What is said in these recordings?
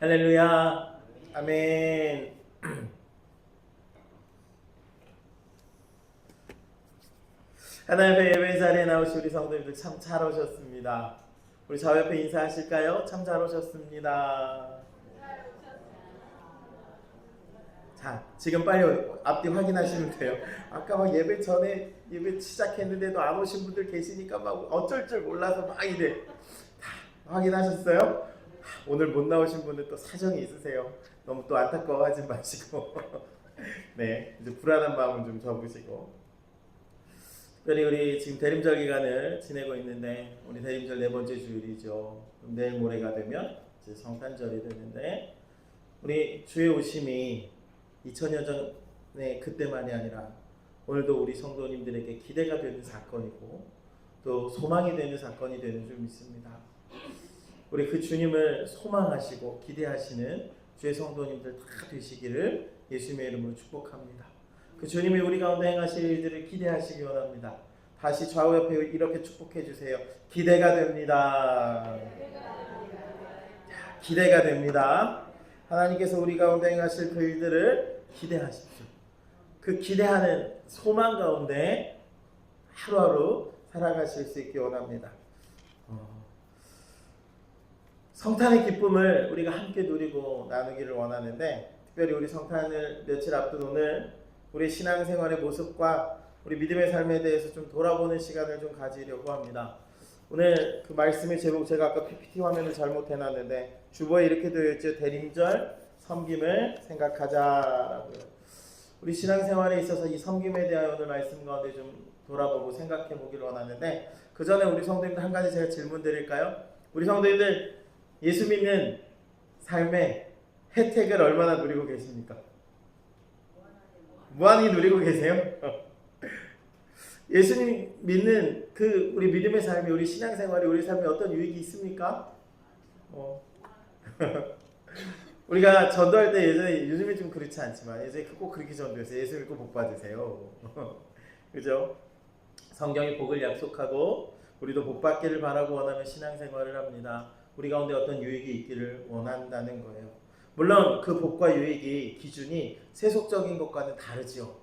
할렐루야. 아멘. 하나님의 예배 자리에 나오신 우리 성도님들 참 잘 오셨습니다. 우리 저 옆에 인사하실까요? 참 잘 오셨습니다. 자, 지금 빨리 앞뒤 확인하시면 돼요. 아까 막 예배 전에 예배 시작했는데도 안 오신 분들 계시니까 막 어쩔 줄 몰라서 막 이래. 다 확인하셨어요? 오늘 못 나오신 분들 또 사정이 있으세요. 너무 또 안타까워하지 마시고 네, 이제 불안한 마음을 좀 접으시고. 특별히 우리 지금 대림절 기간을 지내고 있는데 우리 대림절 네 번째 주일이죠. 내일 모레가 되면 이제 성탄절이 되는데 우리 주의 오심이 2000년 전에 그때만이 아니라 오늘도 우리 성도님들에게 기대가 되는 사건이고 또 소망이 되는 사건이 되는 줄 믿습니다. 우리 그 주님을 소망하시고 기대하시는 주의 성도님들 다 되시기를 예수님의 이름으로 축복합니다. 그 주님이 우리 가운데 행하실 일들을 기대하시기 원합니다. 다시 좌우 옆에 이렇게 축복해 주세요. 기대가 됩니다. 기대가 됩니다. 하나님께서 우리 가운데 행하실 그 일들을 기대하십시오. 그 기대하는 소망 가운데 하루하루 살아가실 수 있기 원합니다. 성탄의 기쁨을 우리가 함께 누리고 나누기를 원하는데 특별히 우리 성탄을 며칠 앞둔 오늘 우리 신앙생활의 모습과 우리 믿음의 삶에 대해서 좀 돌아보는 시간을 좀 가지려고 합니다. 오늘 그 말씀의 제목 제가 아까 PPT 화면을 잘못 해놨는데 주보에 이렇게 되어 있죠. 대림절 섬김을 생각하자라고요. 우리 신앙생활에 있어서 이 섬김에 대하여 오늘 말씀 가운데 좀 돌아보고 생각해 보기를 원하는데 그 전에 우리 성도님들 한 가지 제가 질문 드릴까요? 우리 성도님들 예수 믿는 삶의 혜택을 얼마나 누리고 계십니까? 무한히 누리고 계세요? 예수님 믿는 그 우리 믿음의 삶이 우리 신앙생활이 우리 삶에 어떤 유익이 있습니까? 우리가 전도할 때 예전에 요즘에 좀 그렇지 않지만 예전에 꼭 그렇게 전도했어요. 예수 믿고 복 받으세요. 그죠? 성경이 복을 약속하고 우리도 복 받기를 바라고 원하면 신앙생활을 합니다. 우리 가운데 어떤 유익이 있기를 원한다는 거예요. 물론 그 복과 유익이 기준이 세속적인 것과는 다르지요.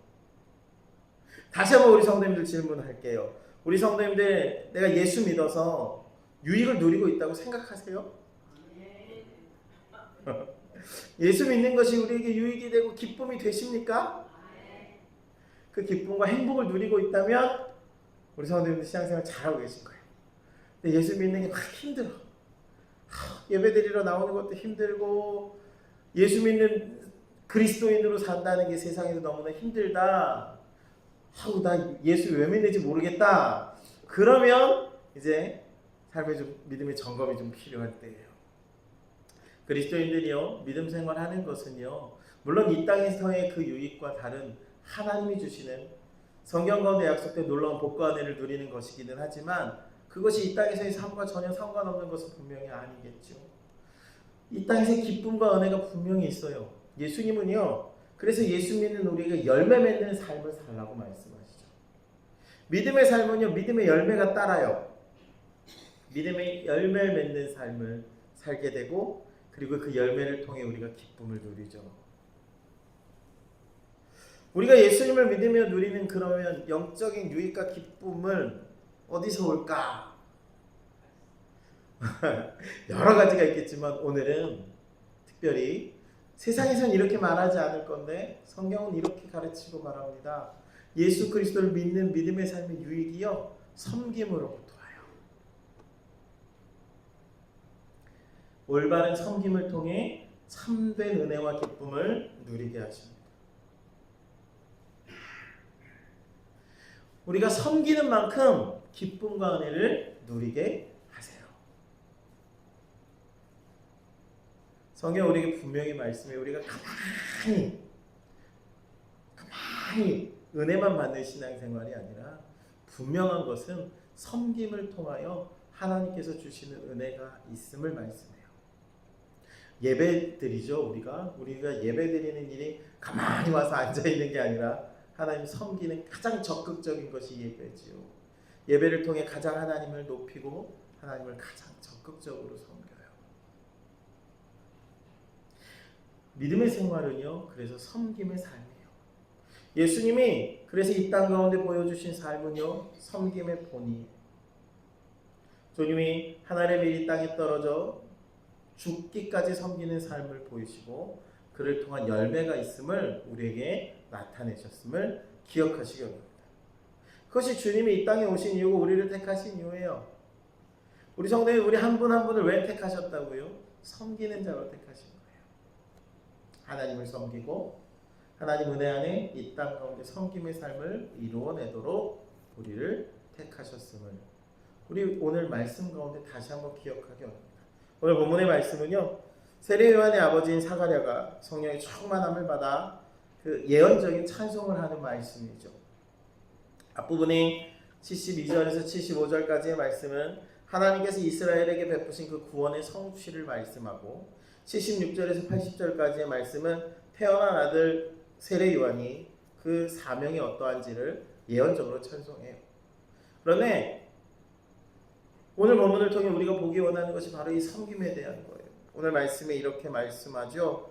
다시 한번 우리 성도님들 질문할게요. 우리 성도님들 내가 예수 믿어서 유익을 누리고 있다고 생각하세요? 예수 믿는 것이 우리에게 유익이 되고 기쁨이 되십니까? 그 기쁨과 행복을 누리고 있다면 우리 성도님들 신앙생활 잘하고 계신 거예요. 근데 예수 믿는 게 막 힘들어. 예배 드리러 나오는 것도 힘들고 예수 믿는 그리스도인으로 산다는 게 세상에서 너무나 힘들다. 나 예수 왜 믿는지 모르겠다. 그러면 이제 삶에 좀 믿음의 점검이 좀 필요할 때예요. 그리스도인들이요 믿음 생활하는 것은요 물론 이 땅에서의 그 유익과 다른 하나님이 주시는 성경 가운데 약속된 놀라운 복과 은혜를 누리는 것이기는 하지만 그것이 이 땅에서의 삶과 전혀 상관없는 것은 분명히 아니겠죠. 이 땅에서의 기쁨과 은혜가 분명히 있어요. 예수님은요 그래서 예수 믿는 우리에게 열매 맺는 삶을 살라고 말씀하시죠. 믿음의 삶은요 믿음의 열매가 따라요. 믿음의 열매를 맺는 삶을 살게 되고 그리고 그 열매를 통해 우리가 기쁨을 누리죠. 우리가 예수님을 믿으며 누리는 그러면 영적인 유익과 기쁨은 어디서 올까? 여러 가지가 있겠지만 오늘은 특별히 세상에서는 이렇게 말하지 않을 건데 성경은 이렇게 가르치고 말합니다. 예수 그리스도를 믿는 믿음의 삶의 유익이요 섬김으로부터 와요. 올바른 섬김을 통해 참된 은혜와 기쁨을 누리게 하십니다. 우리가 섬기는 만큼 기쁨과 은혜를 누리게 하세요. 성경 우리에게 분명히 말씀해 우리가 가만히 은혜만 받는 신앙생활이 아니라 분명한 것은 섬김을 통하여 하나님께서 주시는 은혜가 있음을 말씀해요. 예배드리죠. 우리가 예배드리는 일이 가만히 와서 앉아있는 게 아니라 하나님 섬기는 가장 적극적인 것이 예배지요. 예배를 통해 가장 하나님을 높이고 하나님을 가장 적극적으로 섬겨요. 믿음의 생활은요, 그래서 섬김의 삶이에요. 예수님이 그래서 이 땅 가운데 보여주신 삶은요, 섬김의 본이에요. 주님이 하나님의 이 땅에 떨어져 죽기까지 섬기는 삶을 보이시고 그를 통한 열매가 있음을 우리에게 나타내셨음을 기억하시기 바랍니다. 그것이 주님이 이 땅에 오신 이유고 우리를 택하신 이유예요. 우리 성도님, 우리 한 분 한 분을 왜 택하셨다고요? 섬기는 자로 택하신 거예요. 하나님을 섬기고 하나님 은혜 안에 이 땅 가운데 섬김의 삶을 이루어내도록 우리를 택하셨음을 우리 오늘 말씀 가운데 다시 한번 기억하기 원합니다. 오늘 본문의 말씀은요, 세례 요한의 아버지인 사가랴가 성령의 충만함을 받아 그 예언적인 찬송을 하는 말씀이죠. 앞부분이 72절에서 75절까지의 말씀은 하나님께서 이스라엘에게 베푸신 그 구원의 성취를 말씀하고 76절에서 80절까지의 말씀은 태어난 아들 세례 요한이 그 사명이 어떠한지를 예언적으로 찬송해요. 그런데 오늘 본문을 통해 우리가 보기 원하는 것이 바로 이 섬김에 대한 거예요. 오늘 말씀에 이렇게 말씀하죠.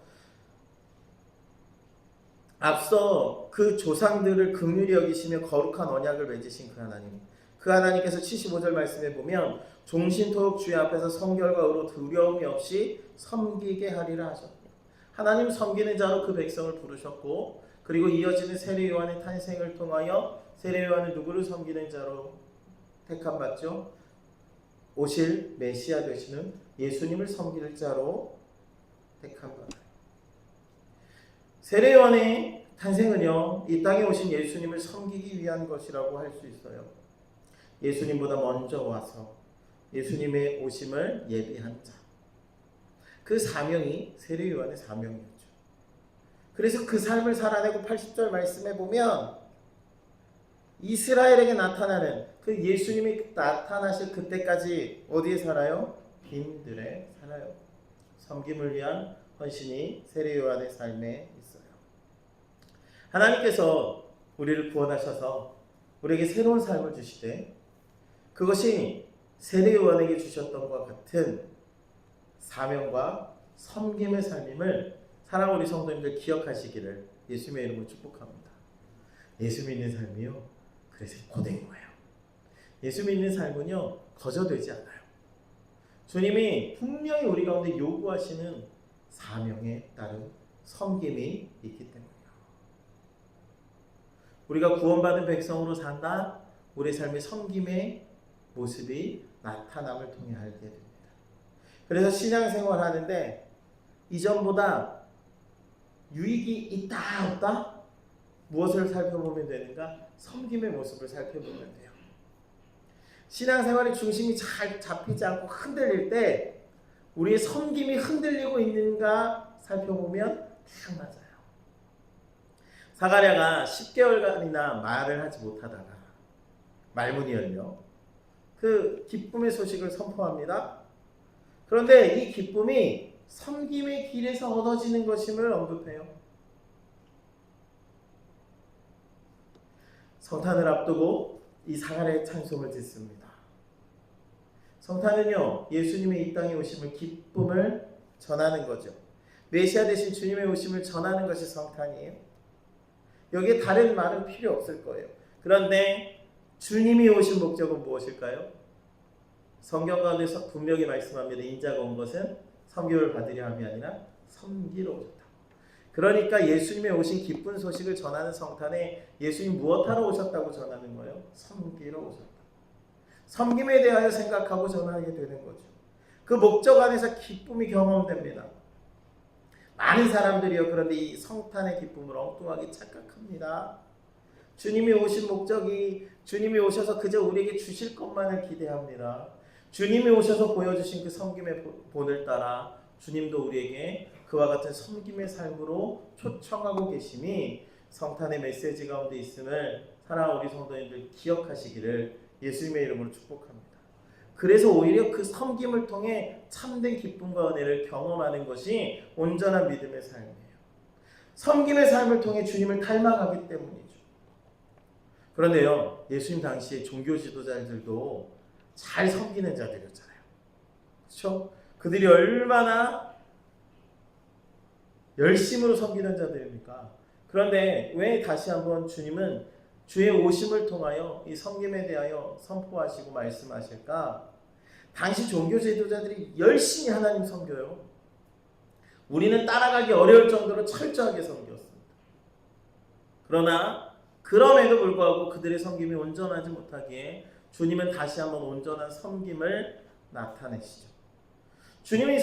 앞서 그 조상들을 긍휼히 여기시며 거룩한 언약을 맺으신 그 하나님. 그 하나님께서 75절 말씀에 보면 종신토록 주의 앞에서 성결과 의로 두려움이 없이 섬기게 하리라 하셨고, 하나님 섬기는 자로 그 백성을 부르셨고, 그리고 이어지는 세례 요한의 탄생을 통하여 세례 요한은 누구를 섬기는 자로 택함받죠? 오실 메시아 되시는 예수님을 섬길 자로 택함받아요. 세례 요한의 탄생은요, 이 땅에 오신 예수님을 섬기기 위한 것이라고 할 수 있어요. 예수님보다 먼저 와서 예수님의 오심을 예비한 자. 그 사명이 세례 요한의 사명이었죠. 그래서 그 삶을 살아내고 80절 말씀에 보면 이스라엘에게 나타나는 그 예수님이 나타나실 그때까지 어디에 살아요? 빈들에 살아요. 섬김을 위한 헌신이 세례 요한의 삶에 있어요. 하나님께서 우리를 구원하셔서 우리에게 새로운 삶을 주시되 그것이 세례 요한에게 주셨던 것과 같은 사명과 섬김의 삶임을 사랑하는 우리 성도님들 기억하시기를 예수님의 이름으로 축복합니다. 예수 믿는 삶이요, 그래서 고된 거예요. 예수 믿는 삶은요, 거저되지 않아요. 주님이 분명히 우리 가운데 요구하시는 사명에 따른 섬김이 있기 때문이에요. 우리가 구원받은 백성으로 산다, 우리 삶의 섬김의 모습이 나타남을 통해 알게 됩니다. 그래서 신앙생활 하는데 이전보다 유익이 있다 없다? 무엇을 살펴보면 되는가? 섬김의 모습을 살펴보면 돼요. 신앙생활의 중심이 잘 잡히지 않고 흔들릴 때 우리의 섬김이 흔들리고 있는가 살펴보면 딱 맞아요. 사가랴가 10개월간이나 말을 하지 못하다가 말문이 열려 그 기쁨의 소식을 선포합니다. 그런데 이 기쁨이 섬김의 길에서 얻어지는 것임을 언급해요. 성탄을 앞두고 이 사가랴의 찬송을 짓습니다. 성탄은요, 예수님의 이 땅에 오심을 기쁨을 전하는 거죠. 메시아 되신 주님의 오심을 전하는 것이 성탄이에요. 여기에 다른 말은 필요 없을 거예요. 그런데 주님이 오신 목적은 무엇일까요? 성경 가운데서 분명히 말씀합니다. 인자가 온 것은 섬김을 받으려 함이 아니라 섬기러 오셨다. 그러니까 예수님의 오신 기쁜 소식을 전하는 성탄에 예수님 무엇하러 오셨다고 전하는 거예요? 섬기러 오셨다. 섬김에 대하여 생각하고 전하게 되는 거죠. 그 목적 안에서 기쁨이 경험됩니다. 많은 사람들이요, 그런데 이 성탄의 기쁨을 엉뚱하게 착각합니다. 주님이 오신 목적이 주님이 오셔서 그저 우리에게 주실 것만을 기대합니다. 주님이 오셔서 보여주신 그 섬김의 본을 따라 주님도 우리에게 그와 같은 섬김의 삶으로 초청하고 계심이 성탄의 메시지 가운데 있음을 사랑하는 우리 성도님들 기억하시기를 예수님의 이름으로 축복합니다. 그래서 오히려 그 섬김을 통해 참된 기쁨과 은혜를 경험하는 것이 온전한 믿음의 삶이에요. 섬김의 삶을 통해 주님을 닮아가기 때문이죠. 그런데요, 예수님 당시에 종교 지도자들도 잘 섬기는 자들이었잖아요. 그렇죠? 그들이 얼마나 열심으로 섬기는 자들입니까? 그런데 왜 다시 한번 주님은 주의 오심을 통하여 이 섬김에 대하여 선포하시고 말씀하실까? 당시 종교 지도자들이 열심히 하나님 섬겨요. 우리는 따라가기 어려울 정도로 철저하게 섬겼습니다. 그러나 그럼에도 불구하고 그들의 섬김이 온전하지 못하기에 주님은 다시 한번 온전한 섬김을 나타내시죠. 주님의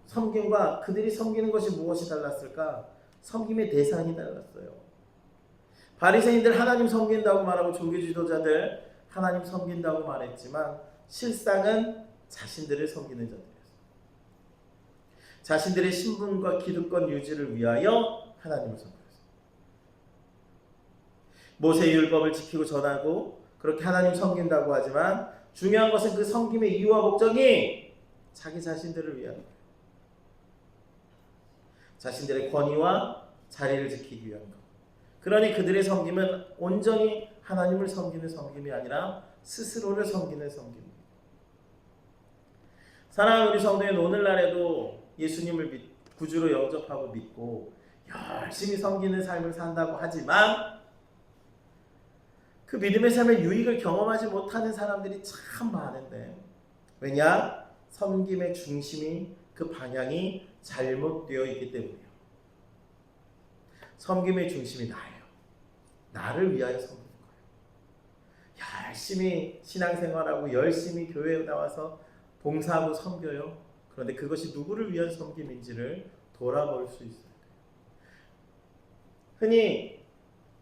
섬김과 그들이 섬기는 것이 무엇이 달랐을까? 섬김의 대상이 달랐어요. 바리새인들 하나님 섬긴다고 말하고 종교 지도자들 하나님 섬긴다고 말했지만 실상은 자신들을 섬기는 자들이었어요. 자신들의 신분과 기득권 유지를 위하여 하나님을 섬겼어요. 모세의 율법을 지키고 전하고 그렇게 하나님 섬긴다고 하지만 중요한 것은 그 섬김의 이유와 목적이 자기 자신들을 위한 거예요. 자신들의 권위와 자리를 지키기 위한 것. 그러니 그들의 섬김은 온전히 하나님을 섬기는 섬김이 아니라 스스로를 섬기는 섬김입니다. 사랑하는 우리 성도인, 오늘날에도 예수님을 구주로 영접하고 믿고 열심히 섬기는 삶을 산다고 하지만 그 믿음의 삶의 유익을 경험하지 못하는 사람들이 참 많은데, 왜냐? 섬김의 중심이, 그 방향이 잘못되어 있기 때문이에요. 섬김의 중심이 나예요. 나를 위하여 섬기는 거예요. 열심히 신앙생활하고 열심히 교회에 나와서 봉사하고 섬겨요. 그런데 그것이 누구를 위한 섬김인지를 돌아볼 수 있어요. 흔히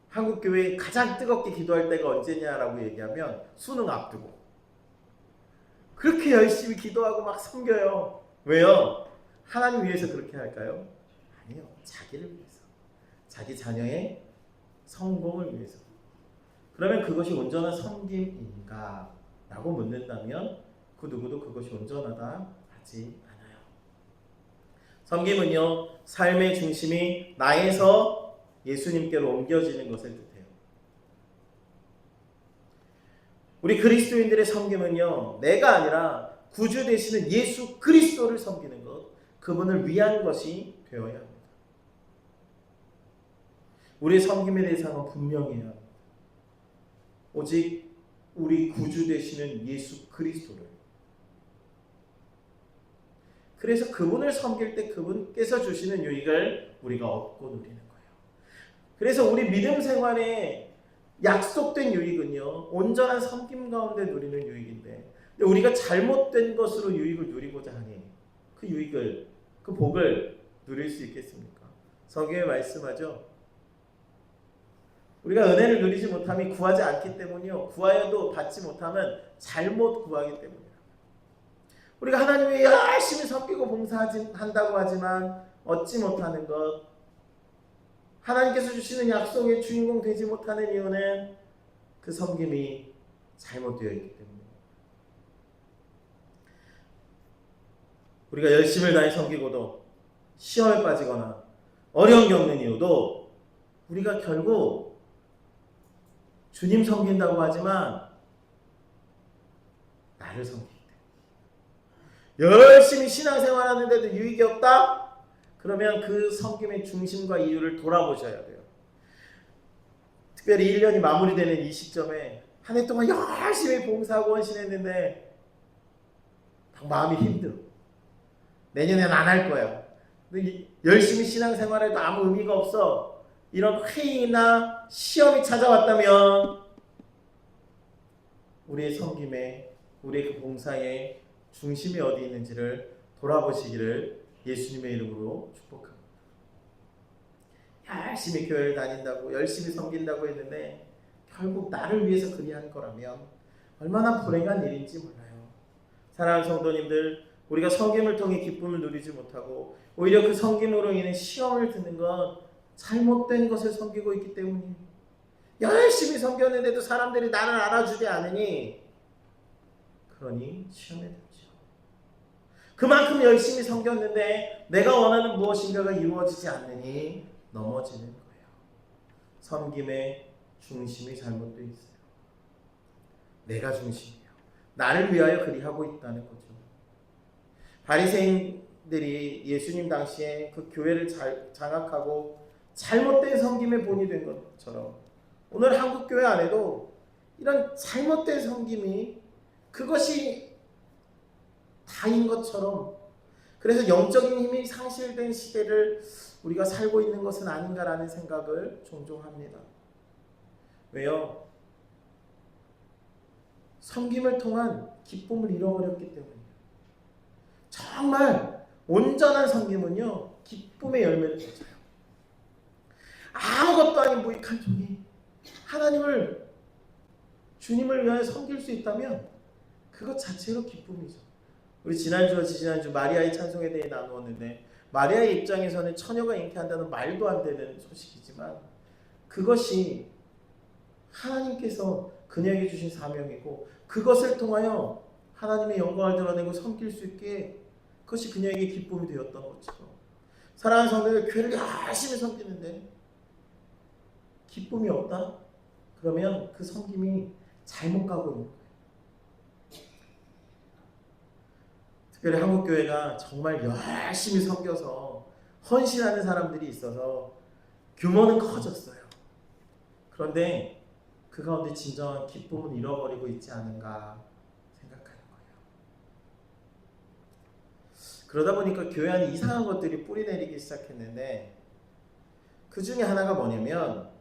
한국 교회에 가장 뜨겁게 기도할 때가 언제냐라고 얘기하면 수능 앞두고 그렇게 열심히 기도하고 막 섬겨요. 왜요? 하나님 위해서 그렇게 할까요? 아니요. 자기를 위해서. 자기 자녀의 성공을 위해서. 그러면 그것이 온전한 섬김인가? 라고 묻는다면 그 누구도 그것이 온전하다 하지 않아요. 섬김은요, 삶의 중심이 나에서 예수님께로 옮겨지는 것을 뜻해요. 우리 그리스도인들의 섬김은요, 내가 아니라 구주 되시는 예수 그리스도를 섬기는 것, 그분을 위한 것이 되어야 합니다. 우리의 섬김의 대상은 분명해야 합니다. 오직 우리 구주 되시는 예수 그리스도를. 그래서 그분을 섬길 때 그분께서 주시는 유익을 우리가 얻고 누리는 거예요. 그래서 우리 믿음 생활에 약속된 유익은요, 온전한 섬김 가운데 누리는 유익인데, 우리가 잘못된 것으로 유익을 누리고자 하니 그 유익을, 그 복을 누릴 수 있겠습니까? 성경에 말씀하죠. 우리가 은혜를 누리지 못함이 구하지 않기 때문이요, 구하여도 받지 못하면 잘못 구하기 때문이에요. 우리가 하나님을 열심히 섬기고 봉사한다고 하지만 얻지 못하는 것, 하나님께서 주시는 약속의 주인공 되지 못하는 이유는 그 섬김이 잘못되어 있기 때문입니다. 우리가 열심을 다해 섬기고도 시험에 빠지거나 어려움 겪는 이유도 우리가 결국 주님 섬긴다고 하지만 나를 섬기기 때문에. 열심히 신앙생활하는데도 유익이 없다? 그러면 그 섬김의 중심과 이유를 돌아보셔야 돼요. 특별히 1년이 마무리되는 이 시점에 한 해 동안 열심히 봉사하고 헌신했는데 마음이 힘들어. 내년엔 안 할 거야. 열심히 신앙생활해도 아무 의미가 없어. 이런 회의나 시험이 찾아왔다면 우리의 섬김에, 우리의 그 봉사의 중심이 어디 있는지를 돌아보시기를 예수님의 이름으로 축복합니다. 열심히 교회를 다닌다고, 열심히 섬긴다고 했는데 결국 나를 위해서 그리한 거라면 얼마나 불행한 일인지 몰라요. 사랑하는 성도님들, 우리가 섬김을 통해 기쁨을 누리지 못하고 오히려 그 섬김으로 인해 시험을 듣는 건 잘못된 것을 섬기고 있기 때문이에요. 열심히 섬겼는데도 사람들이 나를 알아주지 않으니, 그러니 시험에 들죠. 그만큼 열심히 섬겼는데 내가 원하는 무엇인가가 이루어지지 않느니 넘어지는 거예요. 섬김의 중심이 잘못되어 있어요. 내가 중심이에요. 나를 위하여 그리하고 있다는 거죠. 바리새인 사람들이 예수님 당시에 그 교회를 장악하고 잘못된 섬김의 본이 된 것처럼 오늘 한국 교회 안에도 이런 잘못된 섬김이 그것이 다인 것처럼, 그래서 영적인 힘이 상실된 시대를 우리가 살고 있는 것은 아닌가라는 생각을 종종 합니다. 왜요? 섬김을 통한 기쁨을 잃어버렸기 때문이에요. 정말 온전한 섬김은요, 기쁨의 열매를 맺어요. 아무것도 아닌 무익한 종이 하나님을, 주님을 위하여 섬길 수 있다면 그것 자체로 기쁨이죠. 우리 지난주 마리아의 찬송에 대해 나누었는데, 마리아의 입장에서는 처녀가 잉태한다는 말도 안 되는 소식이지만 그것이 하나님께서 그녀에게 주신 사명이고, 그것을 통하여 하나님의 영광을 드러내고 섬길 수 있게 그것이 그녀에게 기쁨이 되었던 것처럼, 사랑하는 성도들, 교회를 열심히 섬기는데 기쁨이 없다? 그러면 그 섬김이 잘못 가고 있는 거예요. 특별히 한국교회가 정말 열심히 섬겨서 헌신하는 사람들이 있어서 규모는 커졌어요. 그런데 그 가운데 진정한 기쁨은 잃어버리고 있지 않은가 생각하는 거예요. 그러다 보니까 교회 안에 이상한 것들이 뿌리내리기 시작했는데, 그 중에 하나가 뭐냐면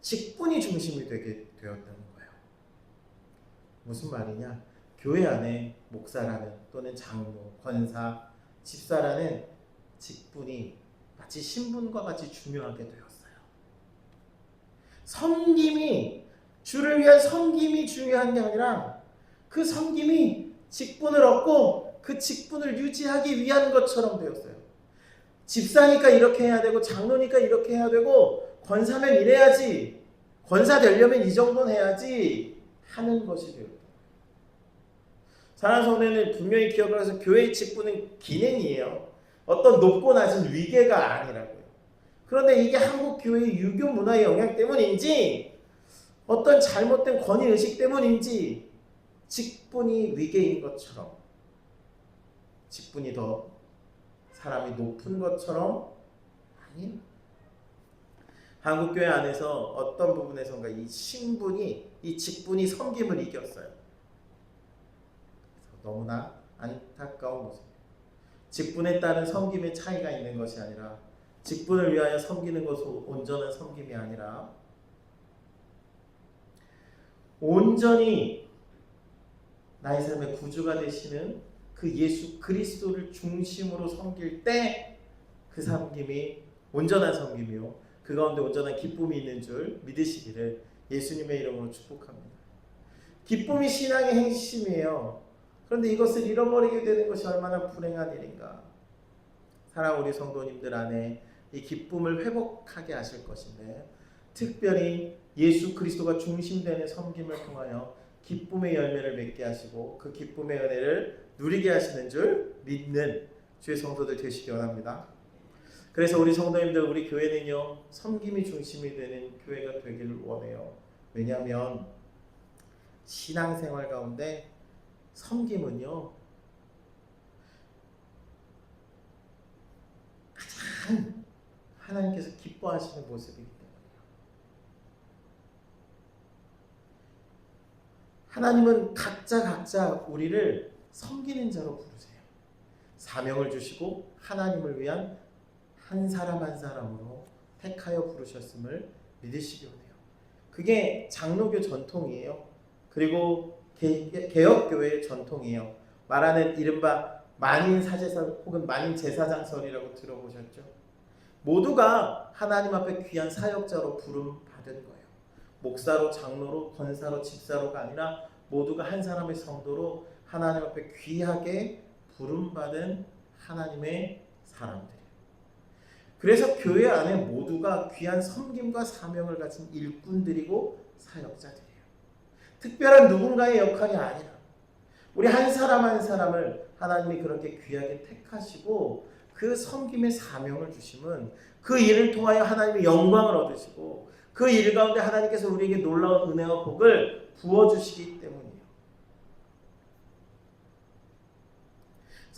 직분이 중심이 되게 되었다는 거예요. 무슨 말이냐? 교회 안에 목사라는, 또는 장로, 권사, 집사라는 직분이 마치 신분과 같이 중요하게 되었어요. 섬김이, 주를 위한 섬김이 중요한 게 아니라 그 섬김이 직분을 얻고 그 직분을 유지하기 위한 것처럼 되었어요. 집사니까 이렇게 해야 되고, 장로니까 이렇게 해야 되고, 권사면 이래야지, 권사 되려면 이 정도는 해야지 하는 것이 되었다. 사랑하는 성도는 분명히 기억을 해서, 교회의 직분은 기능이에요. 어떤 높고 낮은 위계가 아니라고요. 그런데 이게 한국 교회의 유교 문화의 영향 때문인지, 어떤 잘못된 권위의식 때문인지 직분이 위계인 것처럼, 직분이 더 사람이 높은 것처럼, 아니에요. 한국교회 안에서 어떤 부분에선가 이 신분이, 이 직분이 섬김을 이겼어요. 너무나 안타까운 모습이에요. 직분에 따른 섬김의 차이가 있는 것이 아니라, 직분을 위하여 섬기는 것은 온전한 섬김이 아니라, 온전히 나의 삶의 구주가 되시는 그 예수 그리스도를 중심으로 섬길 때 그 섬김이 온전한 섬김이요, 그 가운데 온전한 기쁨이 있는 줄 믿으시기를 예수님의 이름으로 축복합니다. 기쁨이 신앙의 핵심이에요. 그런데 이것을 잃어버리게 되는 것이 얼마나 불행한 일인가. 사랑하는 우리 성도님들 안에 이 기쁨을 회복하게 하실 것인데, 특별히 예수 그리스도가 중심되는 섬김을 통하여 기쁨의 열매를 맺게 하시고 그 기쁨의 은혜를 누리게 하시는 줄 믿는 주의 성도들 되시기 원합니다. 그래서 우리 성도님들, 우리 교회는요, 섬김이 중심이 되는 교회가 되기를 원해요. 왜냐하면 신앙생활 가운데 섬김은요, 가장 하나님께서 기뻐하시는 모습이기 때문이에요. 하나님은 각자 우리를 섬기는 자로 부르세요. 사명을 주시고 하나님을 위한 한 사람 한 사람으로 택하여 부르셨음을 믿으시기 원해요. 그게 장로교 전통이에요. 그리고 개혁교회의 전통이에요. 말하는 이른바 만인사제설 혹은 만인제사장설이라고 들어보셨죠? 모두가 하나님 앞에 귀한 사역자로 부름받은 거예요. 목사로, 장로로, 권사로, 집사로가 아니라 모두가 한 사람의 성도로 하나님 앞에 귀하게 부름받은 하나님의 사람들이에요. 그래서 교회 안에 모두가 귀한 섬김과 사명을 가진 일꾼들이고 사역자들이에요. 특별한 누군가의 역할이 아니라 우리 한 사람 한 사람을 하나님이 그렇게 귀하게 택하시고 그 섬김의 사명을 주심은 그 일을 통하여 하나님의 영광을 얻으시고 그 일 가운데 하나님께서 우리에게 놀라운 은혜와 복을 부어주시기 때문이에요.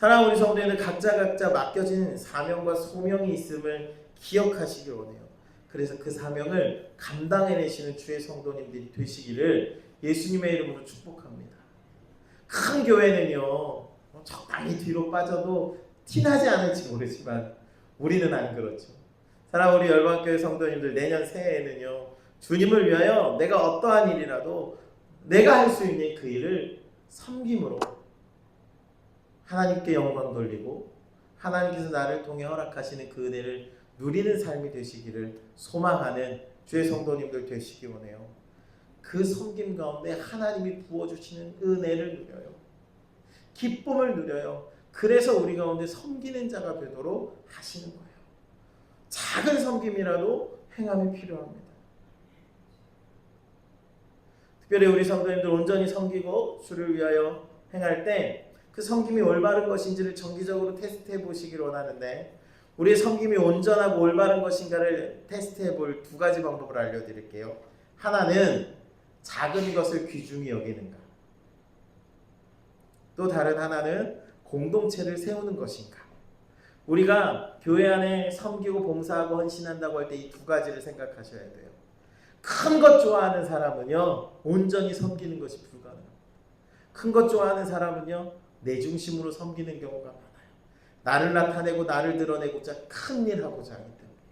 사랑하는 우리 성도님들 각자 맡겨진 사명과 소명이 있음을 기억하시길 원해요. 그래서 그 사명을 감당해내시는 주의 성도님들이 되시기를 예수님의 이름으로 축복합니다. 큰 교회는요 적당히 뒤로 빠져도 티나지 않을지 모르지만 우리는 안 그렇죠. 사랑하는 우리 열방교회 성도님들 내년 새해에는요 주님을 위하여 내가 어떠한 일이라도 내가 할 수 있는 그 일을 섬김으로 하나님께 영광 돌리고 하나님께서 나를 통해 허락하시는 그 은혜를 누리는 삶이 되시기를 소망하는 주의 성도님들 되시기 원해요. 그 섬김 가운데 하나님이 부어주시는 은혜를 누려요. 기쁨을 누려요. 그래서 우리 가운데 섬기는 자가 되도록 하시는 거예요. 작은 섬김이라도 행함이 필요합니다. 특별히 우리 성도님들 온전히 섬기고 주를 위하여 행할 때 그 섬김이 올바른 것인지를 정기적으로 테스트해 보시길 원하는데 우리의 섬김이 온전하고 올바른 것인가를 테스트해 볼 두 가지 방법을 알려드릴게요. 하나는 작은 것을 귀중히 여기는가, 또 다른 하나는 공동체를 세우는 것인가. 우리가 교회 안에 섬기고 봉사하고 헌신한다고 할 때 이 두 가지를 생각하셔야 돼요. 큰 것 좋아하는 사람은요 온전히 섬기는 것이 불가능합니다. 큰 것 좋아하는 사람은요 내 중심으로 섬기는 경우가 많아요. 나를 나타내고 나를 드러내고자 큰 일 하고자 하기 때문이에요.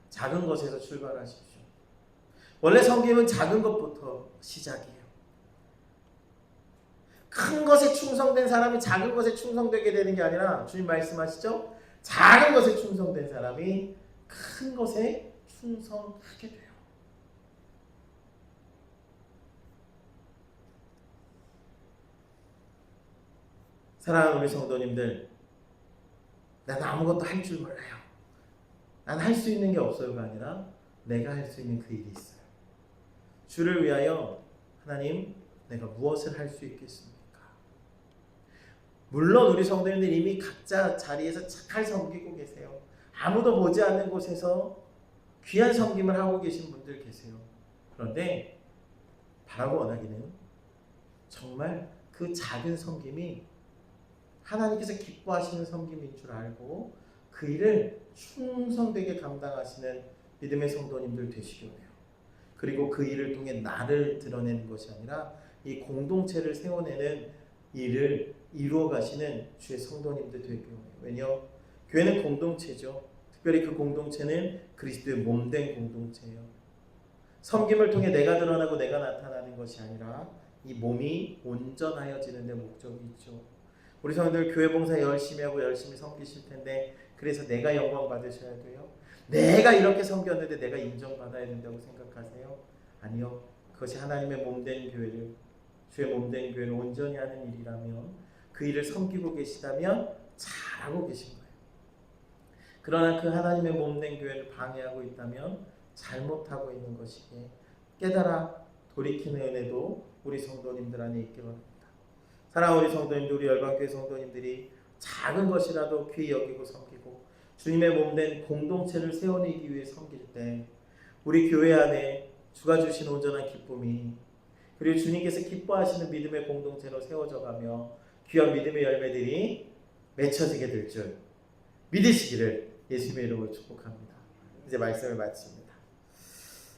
작은 것에서 출발하십시오. 원래 섬김은 작은 것부터 시작이에요. 큰 것에 충성된 사람이 작은 것에 충성되게 되는 게 아니라 주님 말씀하시죠? 작은 것에 충성된 사람이 큰 것에 충성하게 돼요. 사랑하는 우리 성도님들, 난 아무것도 할 줄 몰라요. 난 할 수 있는 게 없어요가 아니라 내가 할 수 있는 그 일이 있어요. 주를 위하여 하나님 내가 무엇을 할 수 있겠습니까? 물론 우리 성도님들 이미 각자 자리에서 잘 섬기고 계세요. 아무도 보지 않는 곳에서 귀한 섬김을 하고 계신 분들 계세요. 그런데 바라고 원하기는 정말 그 작은 섬김이 하나님께서 기뻐하시는 섬김인 줄 알고 그 일을 충성되게 감당하시는 믿음의 성도님들 되시기 원해요. 그리고 그 일을 통해 나를 드러내는 것이 아니라 이 공동체를 세워내는 일을 이루어 가시는 주의 성도님들 되기 원해요. 왜냐? 교회는 공동체죠. 특별히 그 공동체는 그리스도의 몸된 공동체예요. 섬김을 통해 내가 드러나고 내가 나타나는 것이 아니라 이 몸이 온전하여지는 데 목적이 있죠. 우리 성도들 교회 봉사 열심히 하고 열심히 섬기실 텐데 그래서 내가 영광 받으셔야 돼요? 내가 이렇게 섬겼는데 내가 인정받아야 된다고 생각하세요? 아니요. 그것이 하나님의 몸된 교회를, 주의 몸된 교회를 온전히 하는 일이라면 그 일을 섬기고 계시다면 잘하고 계신 거예요. 그러나 그 하나님의 몸된 교회를 방해하고 있다면 잘못하고 있는 것이기에 깨달아 돌이키는 은혜도 우리 성도님들 안에 있기 바랍니다. 사랑하는 우리 성도님들, 우리 열방교회 성도님들이 작은 것이라도 귀히 여기고 섬기고 주님의 몸된 공동체를 세워내기 위해 섬길 때 우리 교회 안에 주가 주신 온전한 기쁨이 그리고 주님께서 기뻐하시는 믿음의 공동체로 세워져가며 귀한 믿음의 열매들이 맺혀지게 될 줄 믿으시기를 예수님의 이름으로 축복합니다. 이제 말씀을 마칩니다.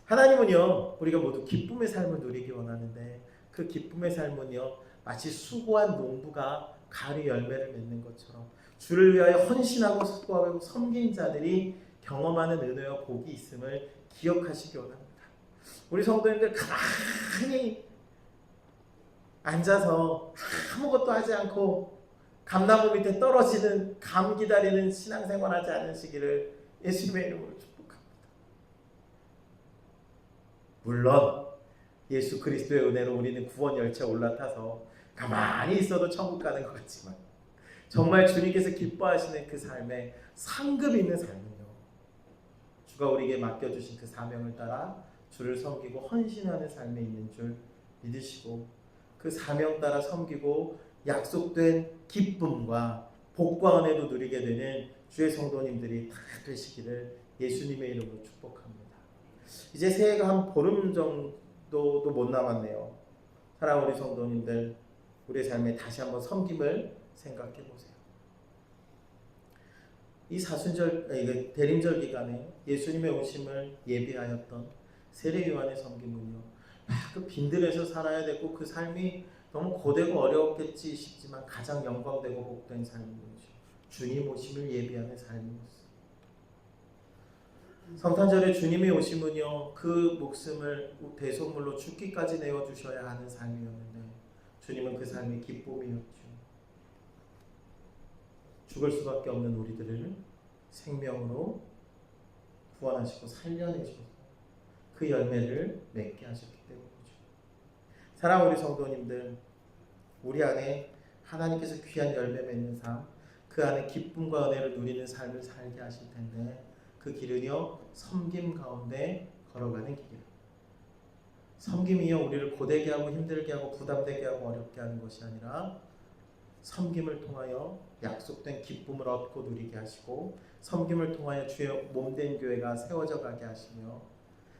하나님은요 우리가 모두 기쁨의 삶을 누리기 원하는데 그 기쁨의 삶은요 마치 수고한 농부가 가을의 열매를 맺는 것처럼 주를 위하여 헌신하고 수고하고 섬긴 자들이 경험하는 은혜와 복이 있음을 기억하시기 원합니다. 우리 성도님들 가만히 앉아서 아무것도 하지 않고 감나무 밑에 떨어지는 감 기다리는 신앙생활하지 않으시기를 예수님의 이름으로 축복합니다. 물론 예수 그리스도의 은혜로 우리는 구원 열차에 올라타서 가만히 있어도 천국 가는 것 같지만 정말 주님께서 기뻐하시는 그 삶에 상급 있는 삶은요 주가 우리에게 맡겨주신 그 사명을 따라 주를 섬기고 헌신하는 삶에 있는 줄 믿으시고 그 사명 따라 섬기고 약속된 기쁨과 복과 은혜도 누리게 되는 주의 성도님들이 다 되시기를 예수님의 이름으로 축복합니다. 이제 새해가 한 보름 정도도 못 남았네요. 사랑하는 우리 성도님들 우리의 삶에 다시 한번 섬김을 생각해 보세요. 이 대림절 기간에 예수님의 오심을 예비하였던 세례 요한의 섬김은요, 그 빈들에서 살아야 되고 그 삶이 너무 고되고 어려웠겠지 싶지만 가장 영광되고 복된 삶인 거죠. 주님 오심을 예비하는 삶이었어요. 성탄절에 주님의 오심은요, 그 목숨을 대속물로 죽기까지 내어주셔야 하는 삶이었는데 주님은 그 삶이 기쁨이었죠. 죽을 수밖에 없는 우리들을 생명으로 구원하시고 살려내셔서 그 열매를 맺게 하셨기 때문이죠. 사랑하는 우리 성도님들, 우리 안에 하나님께서 귀한 열매 맺는 삶, 그 안에 기쁨과 은혜를 누리는 삶을 살게 하실 텐데 그 길은요, 섬김 가운데 걸어가는 길이에요. 섬김이요, 우리를 고되게 하고 힘들게 하고 부담되게 하고 어렵게 하는 것이 아니라 섬김을 통하여 약속된 기쁨을 얻고 누리게 하시고 섬김을 통하여 주의 몸된 교회가 세워져 가게 하시며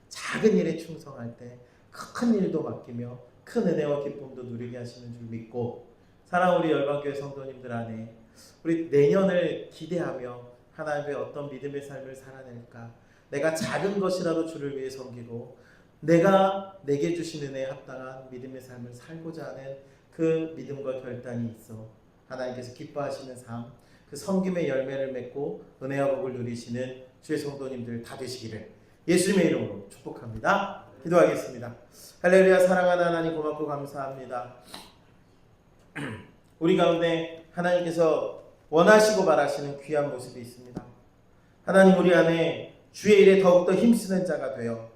작은 일에 충성할 때 큰 일도 맡기며 큰 은혜와 기쁨도 누리게 하시는 줄 믿고, 사랑하는 우리 열방교회 성도님들 안에 우리 내년을 기대하며 하나님의 어떤 믿음의 삶을 살아낼까, 내가 작은 것이라도 주를 위해 섬기고 내가 내게 주신 은혜에 합당한 믿음의 삶을 살고자 하는 그 믿음과 결단이 있어 하나님께서 기뻐하시는 삶, 그 섬김의 열매를 맺고 은혜와 복을 누리시는 주의 성도님들 다 되시기를 예수님의 이름으로 축복합니다. 기도하겠습니다. 할렐루야. 사랑하는 하나님, 고맙고 감사합니다. 우리 가운데 하나님께서 원하시고 바라시는 귀한 모습이 있습니다. 하나님, 우리 안에 주의 일에 더욱더 힘쓰는 자가 되어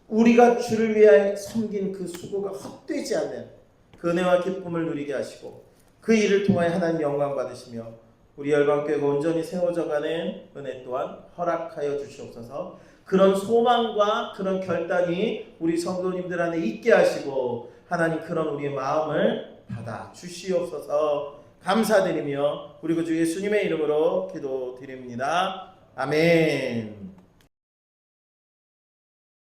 우리가 주를 위하여 섬긴 그 수고가 헛되지 않는 그 은혜와 기쁨을 누리게 하시고 그 일을 통하여 하나님 영광 받으시며 우리 열방교회가 온전히 세워져가는 은혜 또한 허락하여 주시옵소서. 그런 소망과 그런 결단이 우리 성도님들 안에 있게 하시고 하나님 그런 우리의 마음을 받아 주시옵소서. 감사드리며 우리 구주 예수님의 이름으로 기도드립니다. 아멘.